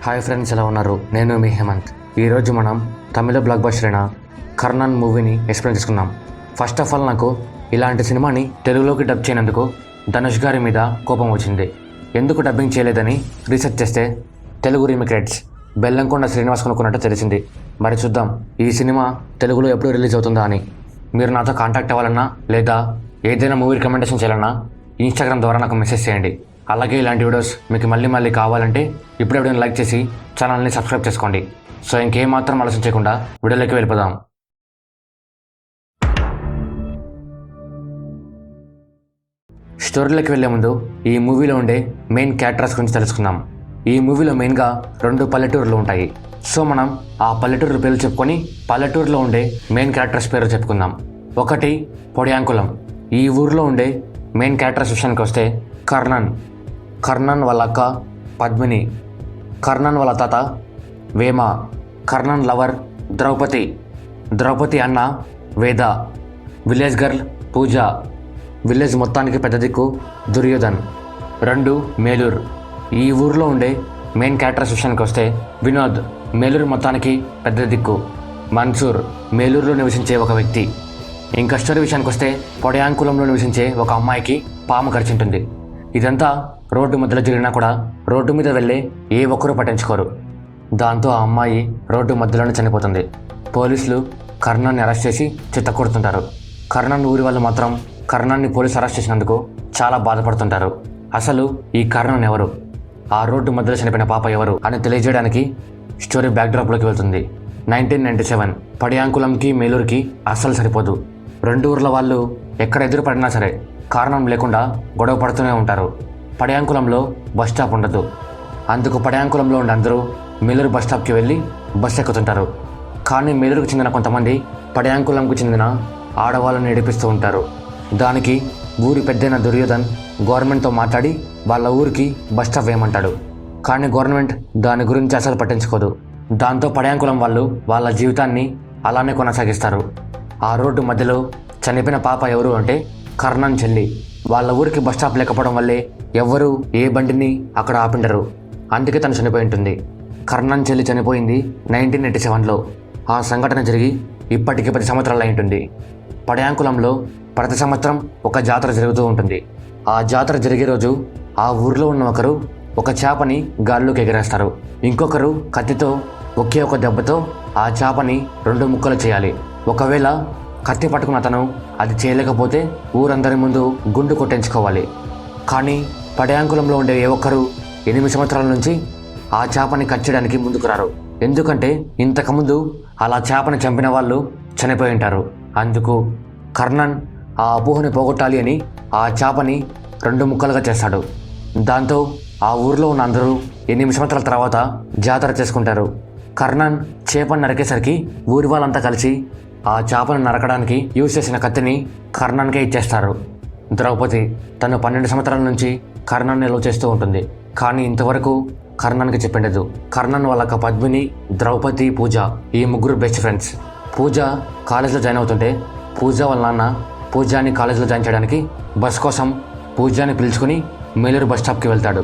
Hi friends, ఎలా ఉన్నారు? నేను మీ హేమంత్. ఈరోజు మనం తమిళ బ్లాక్ బస్టర్ అయిన కర్ణన్ మూవీని ఎక్స్ప్లెయిన్ చేసుకుందాం. ఫస్ట్ ఆఫ్ ఆల్, నాకు ఇలాంటి సినిమాని తెలుగులోకి డబ్ చేయనందుకు ధనుష్ గారి మీద కోపం వచ్చింది. ఎందుకు డబ్బింగ్ చేయలేదని రీసెర్చ్ చేస్తే తెలుగు రీమేక్ రైట్స్ బెల్లంకొండ శ్రీనివాస్ కొనుక్కున్నట్టు తెలిసింది. మరి చూద్దాం ఈ సినిమా తెలుగులో ఎప్పుడు రిలీజ్ అవుతుందా అని. మీరు నాతో కాంటాక్ట్ అవ్వాలన్నా లేదా ఏదైనా మూవీ రికమెండేషన్ చేయాలన్నా ఇన్స్టాగ్రామ్ ద్వారా నాకు మెసేజ్ చేయండి. అలాగే ఇలాంటి వీడియోస్ మీకు మళ్ళీ కావాలంటే ఇప్పుడు వీడియోని లైక్ చేసి ఛానల్ని సబ్స్క్రైబ్ చేసుకోండి. సో ఇంకేం మాత్రం ఆలోచన చేయకుండా వీడియోలోకి వెళ్ళిపోదాం. స్టోరీలోకి వెళ్ళే ముందు ఈ మూవీలో ఉండే మెయిన్ క్యారెక్టర్స్ గురించి తెలుసుకుందాం. ఈ మూవీలో మెయిన్గా 2 పల్లెటూరులు ఉంటాయి. సో మనం ఆ పల్లెటూరు పేర్లు చెప్పుకొని పల్లెటూరులో ఉండే మెయిన్ క్యారెక్టర్స్ పేరు చెప్పుకుందాం. ఒకటి పొడియాంకులం. ఈ ఊరిలో ఉండే మెయిన్ క్యారెక్టర్స్ విషయానికి వస్తే కర్ణన్ వాళ్ళ అక్క పద్మిని, కర్ణన్ వాళ్ళ తాత వేమ, కర్ణన్ లవర్ ద్రౌపది అన్న వేద, విలేజ్ గర్ల్ పూజ, విలేజ్ మొత్తానికి పెద్ద దిక్కు దుర్యోధన్. 2 మేలూరు. ఈ ఊరిలో ఉండే మెయిన్ క్యారెక్టర్స్ విషయానికి వస్తే వినోద్ మేలూరు మొత్తానికి పెద్ద దిక్కు, మన్సూర్ మేలూరులో నివసించే ఒక వ్యక్తి. ఇంకా స్టోరీ విషయానికి వస్తే పొడయాంకులంలో నివసించే ఒక అమ్మాయికి పాము కరిచింటుంది. ఇదంతా రోడ్డు మధ్యలో జరిగినా కూడా రోడ్డు మీద వెళ్ళే ఏ ఒక్కరూ పట్టించుకోరు. దాంతో ఆ అమ్మాయి రోడ్డు మధ్యలోనే చనిపోతుంది. పోలీసులు కర్ణన్ని అరెస్ట్ చేసి చిత్తకొడుతుంటారు. కర్ణన్ ఊరి వాళ్ళు మాత్రం కర్ణన్ని పోలీసు అరెస్ట్ చేసినందుకు చాలా బాధపడుతుంటారు. అసలు ఈ కర్ణన్ ఎవరు, ఆ రోడ్డు మధ్యలో చనిపోయిన పాప ఎవరు అని తెలియజేయడానికి స్టోరీ బ్యాక్డ్రాప్లోకి వెళ్తుంది. 1997 పడియాంకులంకి మేలూరుకి అస్సలు సరిపోదు. 2 ఊర్ల వాళ్ళు ఎక్కడ ఎదురు పడినా సరే కారణం లేకుండా గొడవ పడుతూనే ఉంటారు. పడియాంకులంలో బస్ స్టాప్ ఉండదు. అందుకు పడియాంకులంలో ఉండే అందరూ మేలూరు బస్ స్టాప్కి వెళ్ళి బస్ ఎక్కుతుంటారు. కానీ మేలూరుకు చెందిన కొంతమంది పడియాంకులంకు చెందిన ఆడవాళ్ళని ఏడిపిస్తూ ఉంటారు. దానికి ఊరి పెద్దైన దుర్యోధన్ గవర్నమెంట్తో మాట్లాడి వాళ్ళ ఊరికి బస్ స్టాప్ వేయమంటాడు. కానీ గవర్నమెంట్ దాని గురించి అసలు పట్టించుకోదు. దాంతో పడియాంకులం వాళ్ళు వాళ్ళ జీవితాన్ని అలానే కొనసాగిస్తారు. ఆ రోడ్డు మధ్యలో చనిపోయిన పాప ఎవరు అంటే కర్ణన్ చెల్లి. వాళ్ళ ఊరికి బస్ స్టాప్ లేకపోవడం వల్లే ఎవ్వరూ ఏ బండిని అక్కడ ఆపిండరు. అందుకే తను చనిపోయి ఉంటుంది. కర్ణన్ చెల్లి చనిపోయింది 1987లో. ఆ సంఘటన జరిగి ఇప్పటికి 10 సంవత్సరాలు అయి ఉంటుంది. పడియాంకులంలో ప్రతి సంవత్సరం ఒక జాతర జరుగుతూ ఉంటుంది. ఆ జాతర జరిగే రోజు ఆ ఊరిలో ఉన్న ఒకరు ఒక చేపని గాల్లోకి ఎగరేస్తారు. ఇంకొకరు కత్తితో ఒకే ఒక దెబ్బతో ఆ చేపని 2 ముక్కలు చేయాలి. ఒకవేళ కత్తి పట్టుకున్న అతను అది చేయలేకపోతే ఊరందరి ముందు గుండు కొట్టించుకోవాలి. కానీ పడియాంకులంలో ఉండే ఏ ఒక్కరు 8 సంవత్సరాల నుంచి ఆ చేపని కట్ చేయడానికి ముందుకు రారు. ఎందుకంటే ఇంతకుముందు అలా చేపని చంపిన వాళ్ళు చనిపోయి ఉంటారు. అందుకు కర్ణన్ ఆ అపోహని పోగొట్టాలి అని ఆ చేపని 2 ముక్కలుగా చేస్తాడు. దాంతో ఆ ఊరిలో ఉన్న అందరూ 8 సంవత్సరాల తర్వాత జాతర చేసుకుంటారు. కర్ణన్ చేపని నరికేసరికి ఊరి వాళ్ళంతా కలిసి ఆ చేపను నరకడానికి యూజ్ చేసిన కత్తిని కర్ణన్కే ఇచ్చేస్తారు. ద్రౌపది తను 12 సంవత్సరాల నుంచి కర్ణన్ని లవ్ చేస్తూ ఉంటుంది. కానీ ఇంతవరకు కర్ణన్కి చెప్పిండదు. కర్ణన్ వాళ్ళ పద్మిని, ద్రౌపది, పూజ ఈ ముగ్గురు బెస్ట్ ఫ్రెండ్స్. పూజ కాలేజ్లో జాయిన్ అవుతుంటే పూజ వాళ్ళ నాన్న పూజాని కాలేజ్లో జాయిన్ చేయడానికి బస్ కోసం పూజాని పిలుచుకుని మేలూరు బస్ స్టాప్కి వెళ్తాడు.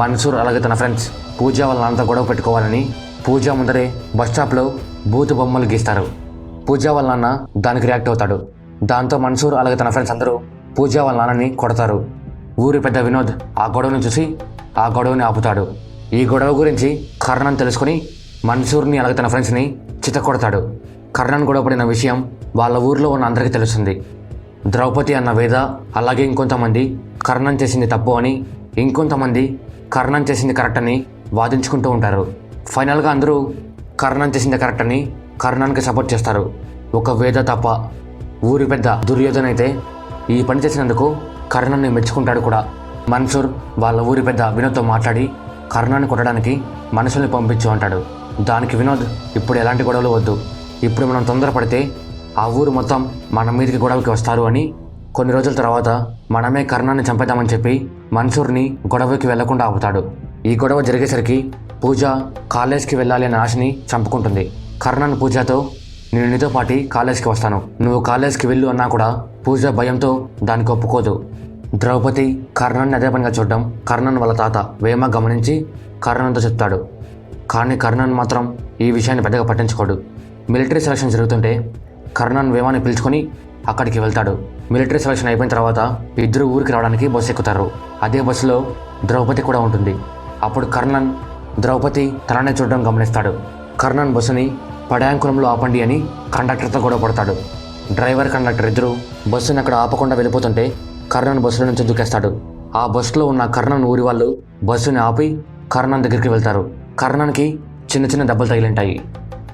మన్సూర్ అలాగే తన ఫ్రెండ్స్ పూజ వాళ్ళ నాన్నతో గొడవ పెట్టుకోవాలని పూజ ముందరే బస్ స్టాప్లో బూతు బొమ్మలు గీస్తారు. పూజ వాళ్ళ నాన్న దానికి రియాక్ట్ అవుతాడు. దాంతో మన్సూర్ అలాగే తన ఫ్రెండ్స్ అందరూ పూజ వాళ్ళ నాన్నని కొడతారు. ఊరి పెద్ద వినోద్ ఆ గొడవను చూసి ఆ గొడవని ఆపుతాడు. ఈ గొడవ గురించి కర్ణన్ తెలుసుకుని మన్సూర్ని అలాగే తన ఫ్రెండ్స్ని చితకొడతాడు. కర్ణన్ గొడవపడిన విషయం వాళ్ళ ఊరిలో ఉన్న అందరికీ తెలుస్తుంది. ద్రౌపది అన్న వేద అలాగే ఇంకొంతమంది కర్ణన్ చేసింది తప్పు అని, ఇంకొంతమంది కర్ణన్ చేసింది కరెక్ట్ అని వాదించుకుంటూ ఉంటారు. ఫైనల్గా అందరూ కర్ణన్ చేసింది కరెక్ట్ అని కర్ణన్కి సపోర్ట్ చేస్తారు. ఒక వేద తప్ప. ఊరి పెద్ద దుర్యోధన్ అయితే ఈ పని చేసినందుకు కర్ణన్ని మెచ్చుకుంటాడు కూడా. మన్సూర్ వాళ్ళ ఊరి పెద్ద వినోద్తో మాట్లాడి కర్ణన్ని కొట్టడానికి మనుషుల్ని పంపించు అంటాడు. దానికి వినోద్ ఇప్పుడు ఎలాంటి గొడవలు వద్దు, ఇప్పుడు మనం తొందరపడితే ఆ ఊరు మొత్తం మన మీదకి గొడవకి వస్తారు అని కొన్ని రోజుల తర్వాత మనమే కర్ణాన్ని చంపేద్దామని చెప్పి మన్సూర్ని గొడవకి వెళ్లకుండా ఆపుతాడు. ఈ గొడవ జరిగేసరికి పూజ కాలేజ్కి వెళ్ళాలి అనే ఆశని చంపుకుంటుంది. కర్ణన్ పూజతో నేను నీతో పాటు కాలేజ్కి వస్తాను, నువ్వు కాలేజ్కి వెళ్ళు అన్నా కూడా పూజ భయంతో దానికి ఒప్పుకోదు. ద్రౌపది కర్ణన్ని అదే పనిగా చూడడం కర్ణన్ వాళ్ళ తాత వేమ గమనించి కర్ణన్తో చెప్తాడు, కానీ కర్ణన్ మాత్రం ఈ విషయాన్ని పెద్దగా పట్టించుకోడు. మిలిటరీ సెలక్షన్ జరుగుతుంటే కర్ణన్ వేమాని పిలుచుకొని అక్కడికి వెళ్తాడు. మిలిటరీ సెలక్షన్ అయిపోయిన తర్వాత ఇద్దరు ఊరికి రావడానికి బస్సు ఎక్కుతారు. అదే బస్సులో ద్రౌపది కూడా ఉంటుంది. అప్పుడు కర్ణన్ ద్రౌపది తననే చూడడం గమనిస్తాడు. కర్ణన్ బస్సుని పడయాంకులంలో ఆపండి అని కండక్టర్తో గొడవ పడతాడు. డ్రైవర్ కండక్టర్ ఇద్దరు బస్సుని అక్కడ ఆపకుండా వెళ్ళిపోతుంటే కర్ణన్ బస్సులో నుంచి దూకేస్తాడు. ఆ బస్సులో ఉన్న కర్ణన్ ఊరి వాళ్ళు బస్సుని ఆపి కర్ణన్ దగ్గరికి వెళ్తారు. కర్ణన్కి చిన్న చిన్న దెబ్బలు తగిలింటాయి.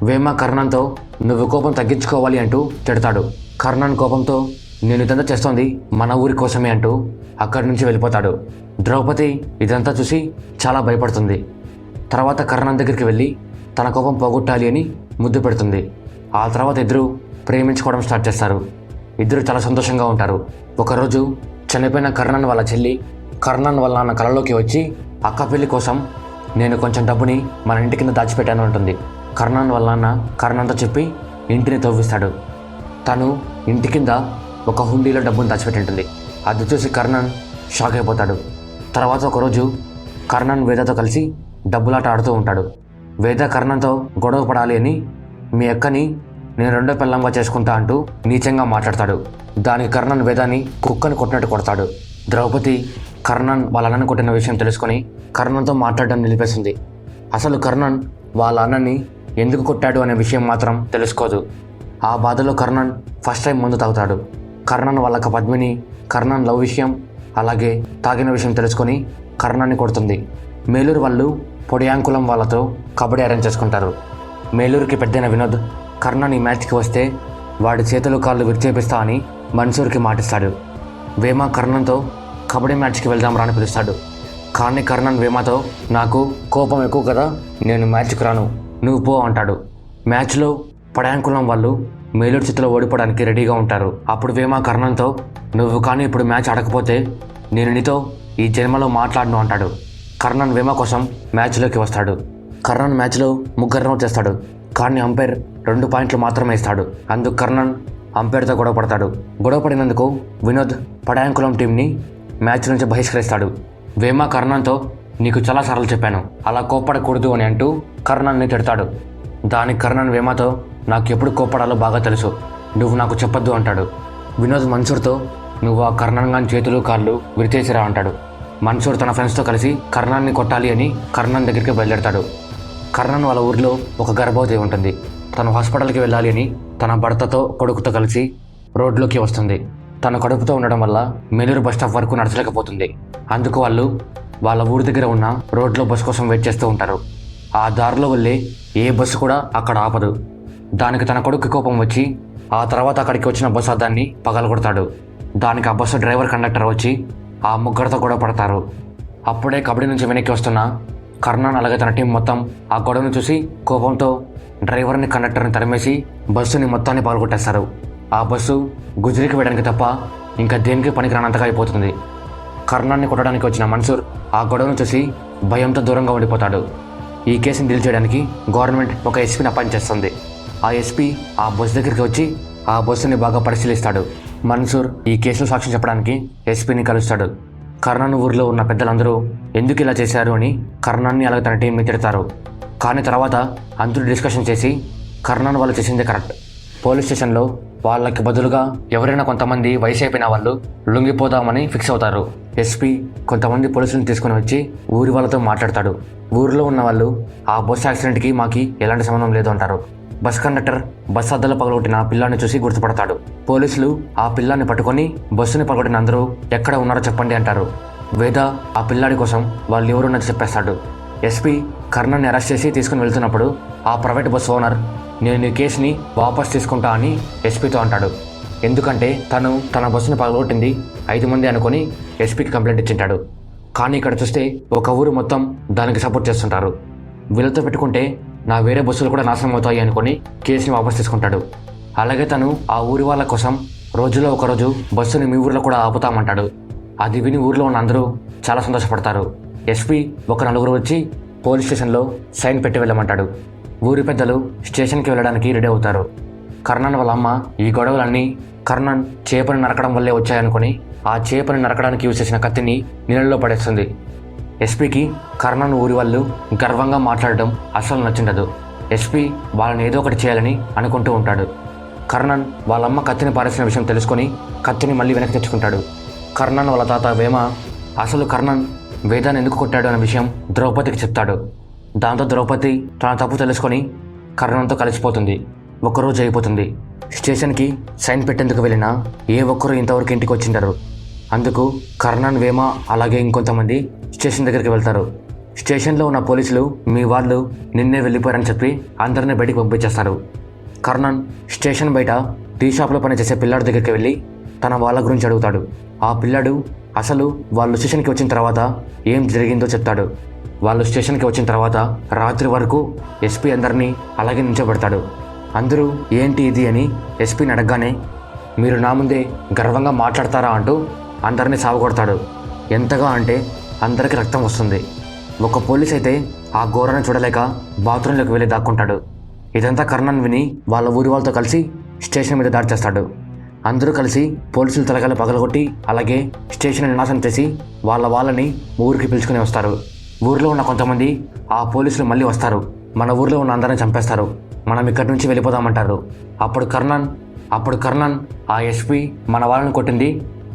వేమ కర్ణన్తో నువ్వు కోపం తగ్గించుకోవాలి అంటూ తిడతాడు. కర్ణన్ కోపంతో నేను ఇదంతా చేస్తోంది మన ఊరి కోసమే అంటూ అక్కడి నుంచి వెళ్ళిపోతాడు. ద్రౌపది ఇదంతా చూసి చాలా భయపడుతుంది. తర్వాత కర్ణన్ దగ్గరికి వెళ్ళి తన కోపం పోగొట్టాలి అని ముద్దు పెడుతుంది. ఆ తర్వాత ఇద్దరు ప్రేమించుకోవడం స్టార్ట్ చేస్తారు. ఇద్దరు చాలా సంతోషంగా ఉంటారు. ఒకరోజు చనిపోయిన కర్ణన్ వాళ్ళ చెల్లి కర్ణన్ వాళ్ళ నాన్న కలలోకి వచ్చి అక్క పెళ్లి కోసం నేను కొంచెం డబ్బుని మన ఇంటి కింద దాచిపెట్టాను అంటుంది. కర్ణన్ వాళ్ళ నాన్న కర్ణన్తో చెప్పి ఇంటిని తవ్విస్తాడు. తను ఇంటి కింద ఒక హుండీలో డబ్బును దాచిపెట్టి ఉంటుంది. అది చూసి కర్ణన్ షాక్ అయిపోతాడు. తర్వాత ఒకరోజు కర్ణన్ వేదతో కలిసి డబ్బులాట ఆడుతూ ఉంటాడు. వేద కర్ణన్తో గొడవ పడాలి అని మీ అక్కని నేను రెండో పెళ్ళంగా చేసుకుంటా అంటూ నీచంగా మాట్లాడతాడు. దానికి కర్ణన్ వేదాన్ని కుక్కని కొట్టినట్టు కొడతాడు. ద్రౌపది కర్ణన్ వాళ్ళ అన్నని కొట్టిన విషయం తెలుసుకొని కర్ణన్తో మాట్లాడడం నిలిపేసింది. అసలు కర్ణన్ వాళ్ళ అన్నని ఎందుకు కొట్టాడు అనే విషయం మాత్రం తెలుసుకోదు. ఆ బాధలో కర్ణన్ ఫస్ట్ టైం మందు తాగుతాడు. కర్ణన్ వాళ్ళక పద్మిని కర్ణన్ లవ్ విషయం అలాగే తాగిన విషయం తెలుసుకొని కర్ణన్ని కొడుతుంది. మేలూరు వాళ్ళు పొడియాంకులం వాళ్ళతో కబడ్డీ అరేంజ్ చేసుకుంటారు. మేలూరుకి పెద్దైన వినోద్ కర్ణన్ ఈ మ్యాచ్కి వస్తే వాడి చేతులు కాళ్ళు విరిచేపిస్తా అని మన్సూర్కి మాటిస్తాడు. వేమ కర్ణన్తో కబడ్డీ మ్యాచ్కి వెళ్దాం రా అని పిలుస్తాడు. కానీ కర్ణన్ వేమతో నాకు కోపం ఎక్కువ కదా, నేను మ్యాచ్కి రాను, నువ్వు పో అంటాడు. మ్యాచ్లో పడయాంకులం వాళ్ళు మేలూరు చేతిలో ఓడిపోవడానికి రెడీగా ఉంటారు. అప్పుడు వేమ కర్ణన్తో నువ్వు కానీ ఇప్పుడు మ్యాచ్ ఆడకపోతే నేను నీతో ఈ జన్మలో మాట్లాడను అంటాడు. కర్ణన్ వేమ కోసం మ్యాచ్లోకి వస్తాడు. కర్ణన్ మ్యాచ్లో 3 అవుట్ చేస్తాడు. కానీ అంపైర్ 2 పాయింట్లు మాత్రమే ఇస్తాడు. అందుకు కర్ణన్ అంపైర్తో గొడవ పడతాడు. గొడవ పడినందుకు వినోద్ పడయాంకులం టీంని మ్యాచ్ నుంచి బహిష్కరిస్తాడు. వేమ కర్ణన్తో నీకు చాలాసార్లు చెప్పాను అలా కోప్పడకూడదు అని అంటూ కర్ణన్ని తిడతాడు. దానికి కర్ణన్ వేమతో నాకు ఎప్పుడు కోప్పడాలో బాగా తెలుసు, నువ్వు నాకు చెప్పొద్దు అంటాడు. వినోద్ మన్సూర్తో నువ్వు ఆ కర్ణన్ గాని చేతులు కాళ్ళు విరిచేసిరా అంటాడు. మన్సూర్ తన ఫ్రెండ్స్తో కలిసి కర్ణన్ని కొట్టాలి అని కర్ణన్ దగ్గరికి బయలుదేరతాడు. కర్ణన్ వాళ్ళ ఊరిలో ఒక గర్భవతి ఉంటుంది. తను హాస్పిటల్కి వెళ్ళాలి అని తన భర్తతో కొడుకుతో కలిసి రోడ్లోకి వస్తుంది. తన కడుపుతో ఉండడం వల్ల మేలూరు బస్ స్టాప్ వరకు నడచలేకపోతుంది. అందుకు వాళ్ళు వాళ్ళ ఊరి దగ్గర ఉన్న రోడ్లో బస్ కోసం వెయిట్ చేస్తూ ఉంటారు. ఆ దారిలో వెళ్ళే ఏ బస్సు కూడా అక్కడ ఆపదు. దానికి తన కొడుకు కోపం వచ్చి ఆ తర్వాత అక్కడికి వచ్చిన బస్సు అద్దాన్ని పగలగొడతాడు. దానికి ఆ బస్సు డ్రైవర్ కండక్టర్ వచ్చి ఆ ముగ్గురితో గొడవ పడతారు. అప్పుడే కబడ్డీ నుంచి వెనక్కి వస్తున్న కర్ణన్ అలాగే తన టీం మొత్తం ఆ గొడవను చూసి కోపంతో డ్రైవర్ని కండక్టర్ని తరిమేసి బస్సుని మొత్తాన్ని పగలగొట్టేస్తారు. ఆ బస్సు గుజరీకి వేయడానికి తప్ప ఇంకా దేనికి పనికిరానంతగా అయిపోతుంది. కర్ణాన్ని కొట్టడానికి వచ్చిన మన్సూర్ ఆ గొడవను చూసి భయంతో దూరంగా ఉండిపోతాడు. ఈ కేసుని డీల్ చేయడానికి గవర్నమెంట్ ఒక ఎస్పీని అపాయింట్ చేస్తుంది. ఆ ఎస్పీ ఆ బస్సు దగ్గరికి వచ్చి ఆ బస్సుని బాగా పరిశీలిస్తాడు. మన్సూర్ ఈ కేసులో సాక్ష్యం చెప్పడానికి ఎస్పీని కలుస్తాడు. కర్ణన్ ఊరిలో ఉన్న పెద్దలందరూ ఎందుకు ఇలా చేశారు అని కర్ణాన్ని అలాగే తన టీంని తిడతారు. కానీ తర్వాత అందరూ డిస్కషన్ చేసి కర్ణన్ వాళ్ళు చేసిందే కరెక్ట్. పోలీస్ స్టేషన్లో వాళ్ళకి బదులుగా ఎవరైనా కొంతమంది వయసు అయిపోయిన వాళ్ళు లొంగిపోదామని ఫిక్స్ అవుతారు. ఎస్పీ కొంతమంది పోలీసులను తీసుకుని వచ్చి ఊరి వాళ్ళతో మాట్లాడతాడు. ఊరిలో ఉన్న వాళ్ళు ఆ బస్సు యాక్సిడెంట్కి మాకి ఎలాంటి సంబంధం లేదు అంటారు. బస్ కండక్టర్ బస్ అద్దలు పగలగొట్టిన పిల్లాన్ని చూసి గుర్తుపడతాడు. పోలీసులు ఆ పిల్లాన్ని పట్టుకొని బస్సుని పగలగొట్టిన అందరూ ఎక్కడ ఉన్నారో చెప్పండి అంటారు. వేద ఆ పిల్లాడి కోసం వాళ్ళు ఎవరున్నది చెప్పేస్తాడు. ఎస్పీ కర్ణన్ని అరెస్ట్ చేసి తీసుకుని వెళ్తున్నప్పుడు ఆ ప్రైవేట్ బస్ ఓనర్ నేను ఈ కేసుని వాపస్ తీసుకుంటా అని ఎస్పీతో అంటాడు. ఎందుకంటే తను తన బస్సుని పగలగొట్టింది 5 మంది అనుకొని ఎస్పీకి కంప్లైంట్ ఇచ్చింటాడు. కానీ ఇక్కడ చూస్తే ఒక ఊరు మొత్తం దానికి సపోర్ట్ చేస్తుంటారు. వీళ్ళతో పెట్టుకుంటే నా వేరే బస్సులు కూడా నాశనం అవుతాయి అనుకొని కేసుని వాపస్ తీసుకుంటాడు. అలాగే తను ఆ ఊరి వాళ్ళ కోసం రోజులో ఒకరోజు బస్సుని మీ ఊరిలో కూడా ఆపుతామంటాడు. అది విని ఊరిలో ఉన్న అందరూ చాలా సంతోషపడతారు. ఎస్పీ ఒక 4 వచ్చి పోలీస్ స్టేషన్లో సైన్ పెట్టి వెళ్ళమంటాడు. ఊరి పెద్దలు స్టేషన్కి వెళ్ళడానికి రెడీ అవుతారు. కర్ణన్ వాళ్ళ అమ్మ ఈ గొడవలన్నీ కర్ణన్ చేపని నరకడం వల్లే వచ్చాయనుకొని ఆ చేపని నరకడానికి యూజ్ చేసిన కత్తిని నీళ్ళలో పడేస్తుంది. ఎస్పీకి కర్ణన్ ఊరి వాళ్ళు గర్వంగా మాట్లాడడం అస్సలు నచ్చిండదు. ఎస్పీ వాళ్ళని ఏదో ఒకటి చేయాలని అనుకుంటూ ఉంటాడు. కర్ణన్ వాళ్ళమ్మ కత్తిని పారేసిన విషయం తెలుసుకొని కత్తిని మళ్ళీ వెనక్కి తెచ్చుకుంటాడు. కర్ణన్ వాళ్ళ తాత వేమ అసలు కర్ణన్ వేదాన్ని ఎందుకు కొట్టాడు అనే విషయం ద్రౌపదికి చెప్తాడు. దాంతో ద్రౌపది తన తప్పు తెలుసుకొని కర్ణన్తో కలిసిపోతుంది. ఒకరోజు అయిపోతుంది. స్టేషన్కి సైన్ పెట్టేందుకు వెళ్ళినా ఏ ఒక్కరూ ఇంతవరకు ఇంటికి వచ్చిండరు. అందుకు కర్ణన్, వేమ అలాగే ఇంకొంతమంది స్టేషన్ దగ్గరికి వెళ్తారు. స్టేషన్లో ఉన్న పోలీసులు మీ వాళ్ళు నిన్నే వెళ్ళిపోయారని చెప్పి అందరినీ బయటికి పంపించేస్తారు. కర్ణన్ స్టేషన్ బయట టీ షాప్లో పనిచేసే పిల్లాడి దగ్గరికి వెళ్ళి తన వాళ్ళ గురించి అడుగుతాడు. ఆ పిల్లాడు అసలు వాళ్ళు స్టేషన్కి వచ్చిన తర్వాత ఏం జరిగిందో చెప్తాడు. వాళ్ళు స్టేషన్కి వచ్చిన తర్వాత రాత్రి వరకు ఎస్పీ అందరినీ అలాగే నిల్చోబెడతాడు. అందరూ ఏంటి ఇది అని ఎస్పీని అడగగానే మీరు నా ముందే గర్వంగా మాట్లాడతారా అంటూ అందరినీ సావగొడతాడు. ఎంతగా అంటే అందరికీ రక్తం వస్తుంది. ఒక పోలీస్ అయితే ఆ ఘోరాన్ని చూడలేక బాత్రూంలోకి వెళ్ళి దాక్కుంటాడు. ఇదంతా కర్ణన్ విని వాళ్ళ ఊరి వాళ్ళతో కలిసి స్టేషన్ మీద దాడి చేస్తాడు. అందరూ కలిసి పోలీసులు తలకాయలు పగలగొట్టి అలాగే స్టేషన్ నాశనం చేసి వాళ్ళని ఊరికి పిలుచుకుని వస్తారు. ఊరిలో ఉన్న కొంతమంది ఆ పోలీసులు మళ్ళీ వస్తారు. మన ఊరిలో ఉన్న అందరిని చంపేస్తారు, మనం ఇక్కడి నుంచి వెళ్ళిపోదామంటారు. అప్పుడు కర్ణన్ ఆ ఎస్పీ మన వాళ్ళని కొట్టింది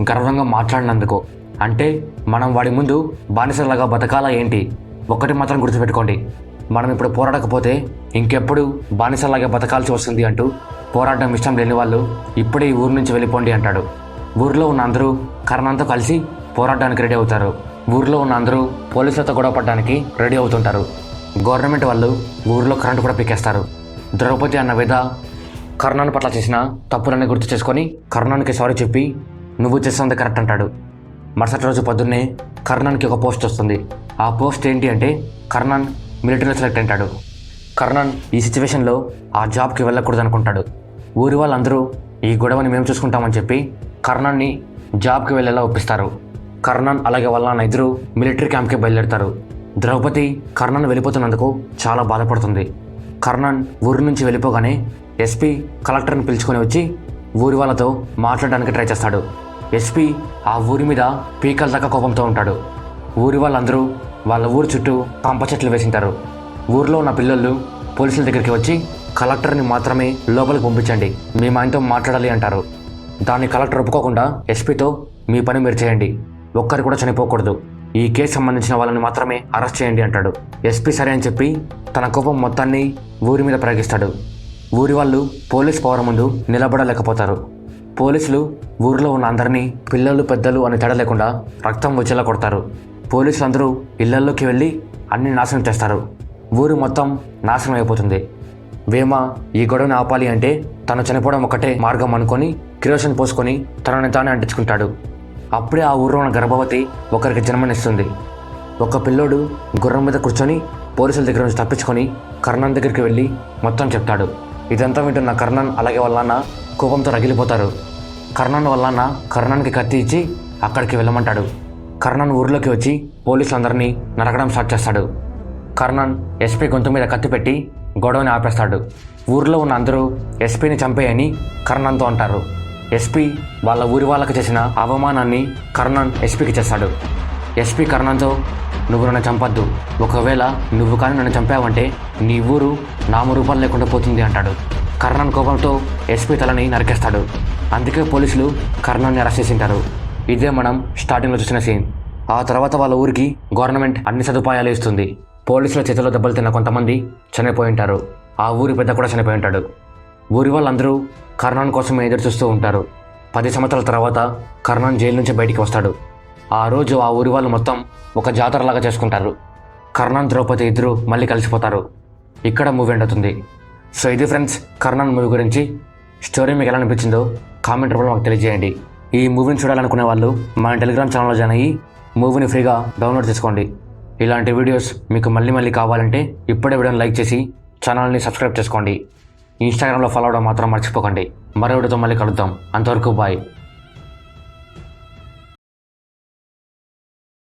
గర్వంగా మాట్లాడినందుకు, అంటే మనం వాడి ముందు బానిసలాగా బతకాలా ఏంటి? ఒక్కటి మాత్రం గుర్తుపెట్టుకోండి, మనం ఇప్పుడు పోరాడకపోతే ఇంకెప్పుడు బానిసలాగా బతకాల్సి వస్తుంది అంటూ పోరాటం ఇష్టం లేని వాళ్ళు ఇప్పుడే ఈ ఊరి నుంచి వెళ్ళిపోండి అంటాడు. ఊరిలో ఉన్న అందరూ కర్ణన్తో కలిసి పోరాటానికి రెడీ అవుతారు. ఊరిలో ఉన్న అందరూ పోలీసులతో గొడవ పడడానికి రెడీ అవుతుంటారు. గవర్నమెంట్ వాళ్ళు ఊరిలో కరెంటు కూడా పీకేస్తారు. ద్రౌపది అన్న వేద కర్ణన్ పట్ల చేసిన తప్పులన్నీ గుర్తు చేసుకొని కర్ణన్కి సారీ చెప్పి నువ్వు చేస్తుంది కరెక్ట్ అంటాడు. మరుసటి రోజు పొద్దున్నే కర్ణన్కి ఒక పోస్ట్ వస్తుంది. ఆ పోస్ట్ ఏంటి అంటే కర్ణన్ మిలిటరీలో సెలెక్ట్ అంటాడు. కర్ణన్ ఈ సిచ్యువేషన్లో ఆ జాబ్కి వెళ్ళకూడదు అనుకుంటాడు. ఊరి వాళ్ళందరూ ఈ గొడవని మేము చూసుకుంటామని చెప్పి కర్ణన్ని జాబ్కి వెళ్ళేలా ఒప్పిస్తారు. కర్ణన్ అలాగే వాళ్ళ నాన్న ఇద్దరు మిలిటరీ క్యాంప్కి బయలుదేరుతారు. ద్రౌపది కర్ణన్ వెళ్ళిపోతున్నందుకు చాలా బాధపడుతుంది. కర్ణన్ ఊరి నుంచి వెళ్ళిపోగానే ఎస్పీ కలెక్టర్ని పిలుచుకొని వచ్చి ఊరి వాళ్ళతో మాట్లాడడానికి ట్రై చేస్తాడు. ఎస్పీ ఆ ఊరి మీద పీకల దాకా కోపంతో ఉంటాడు. ఊరి వాళ్ళందరూ వాళ్ళ ఊరి చుట్టూ పంప చెట్లు వేసింటారు. ఊరిలో ఉన్న పిల్లలు పోలీసుల దగ్గరికి వచ్చి కలెక్టర్ని మాత్రమే లోపలికి పంపించండి, మేము ఆయనతో మాట్లాడాలి అంటారు. దాన్ని కలెక్టర్ ఒప్పుకోకుండా ఎస్పీతో మీ పని మీరు చేయండి, ఒక్కరు కూడా చనిపోకూడదు, ఈ కేసు సంబంధించిన వాళ్ళని మాత్రమే అరెస్ట్ చేయండి అంటాడు. ఎస్పీ సరే అని చెప్పి తన కోపం మొత్తాన్ని ఊరి మీద ప్రయోగిస్తాడు. ఊరి వాళ్ళు పోలీస్ పవర్ ముందు నిలబడలేకపోతారు. పోలీసులు ఊరిలో ఉన్న అందరినీ పిల్లలు పెద్దలు అని తేడా లేకుండా రక్తం వచ్చేలా కొడతారు. పోలీసులందరూ ఇళ్లల్లోకి వెళ్ళి అన్ని నాశనం చేస్తారు. ఊరు మొత్తం నాశనం అయిపోతుంది. వేమ ఈ గొడవని ఆపాలి అంటే తను చనిపోవడం ఒకటే మార్గం అనుకొని కిరోసిన్ పోసుకొని తనని తానే అంటించుకుంటాడు. అప్పుడే ఆ ఊరిలో ఉన్న గర్భవతి ఒకరికి జన్మనిస్తుంది. ఒక పిల్లోడు గుర్రం మీద కూర్చొని పోలీసుల దగ్గర నుంచి తప్పించుకొని కర్ణన్ దగ్గరికి వెళ్ళి మొత్తం చెప్తాడు. ఇదంతా వింటున్న కర్ణన్ అలాగే వాళ్ళ నాన్న కోపంతో రగిలిపోతారు. కర్ణన్ వాళ్ళ నాన్న కర్ణన్కి కత్తి ఇచ్చి అక్కడికి వెళ్ళమంటాడు. కర్ణన్ ఊరిలోకి వచ్చి పోలీసులందరినీ నరకడం స్టార్ట్ చేస్తాడు. కర్ణన్ ఎస్పీ గొంతు మీద కత్తి పెట్టి గొడవని ఆపేస్తాడు. ఊరిలో ఉన్న అందరూ ఎస్పీని చంపేయని కర్ణన్తో అంటారు. ఎస్పీ వాళ్ళ ఊరి వాళ్ళకి చేసిన అవమానాన్ని కర్ణన్ ఎస్పీకి చేస్తాడు. ఎస్పీ కర్ణన్తో నువ్వు నన్ను చంపద్దు, ఒకవేళ నువ్వు కానీ నన్ను చంపావంటే నీ ఊరు నామరూపాలు లేకుండా పోతుంది అంటాడు. కర్ణన్ కోపంతో ఎస్పీ తలని నరికేస్తాడు. అందుకే పోలీసులు కర్ణన్ని అరెస్ట్ చేసింటారు. ఇదే మనం స్టార్టింగ్లో చూసిన సీన్. ఆ తర్వాత వాళ్ళ ఊరికి గవర్నమెంట్ అన్ని సదుపాయాలు ఇస్తుంది. పోలీసుల చేతిలో దెబ్బలు తిన్న కొంతమంది చనిపోయి ఉంటారు. ఆ ఊరి పెద్ద కూడా చనిపోయి ఉంటాడు. ఊరి వాళ్ళందరూ కర్ణన్ కోసమే ఎదురు చూస్తూ ఉంటారు. 10 సంవత్సరాల తర్వాత కర్ణన్ జైలు నుంచి బయటికి వస్తాడు. ఆ రోజు ఆ ఊరి వాళ్ళు మొత్తం ఒక జాతరలాగా చేసుకుంటారు. కర్ణన్, ద్రౌపది ఇద్దరు మళ్ళీ కలిసిపోతారు. ఇక్కడ మూవీ ఎండ్ అవుతుంది. సో ఇది ఫ్రెండ్స్ కర్ణన్ మూవీ గురించి. స్టోరీ మీకు ఎలా అనిపించిందో కామెంట్ రూపంలో మాకు తెలియజేయండి. ఈ మూవీని చూడాలనుకునే వాళ్ళు మన టెలిగ్రామ్ ఛానల్లో జాయిన్ అయ్యి మూవీని ఫ్రీగా డౌన్లోడ్ చేసుకోండి. ఇలాంటి వీడియోస్ మీకు మళ్ళీ కావాలంటే ఇప్పుడే వీడియోని లైక్ చేసి ఛానల్ని సబ్స్క్రైబ్ చేసుకోండి. ఇన్స్టాగ్రామ్లో ఫాలో అవ్వడం మాత్రం మర్చిపోకండి. మరో వీడియోతో మళ్ళీ కలుద్దాం. అంతవరకు బాయ్.